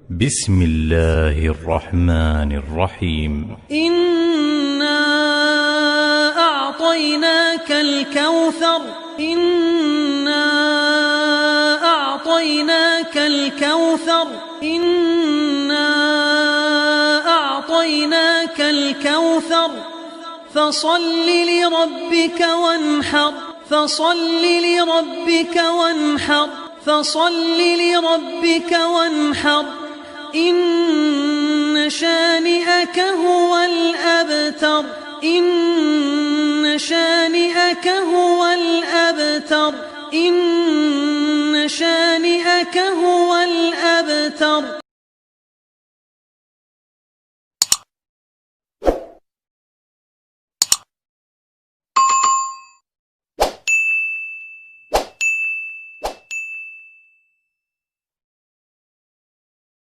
بسم الله الرحمن الرحيم. إنا أعطيناك الكوثر. إنا أعطيناك الكوثر. إنا أعطيناك الكوثر فصل لربك وانحر. فصل لربك وانحر. فصل لربك وانحر. إن شانئك هو الأبتر. إن شانئك هو الأبتر. إن شانئك هو الأبتر.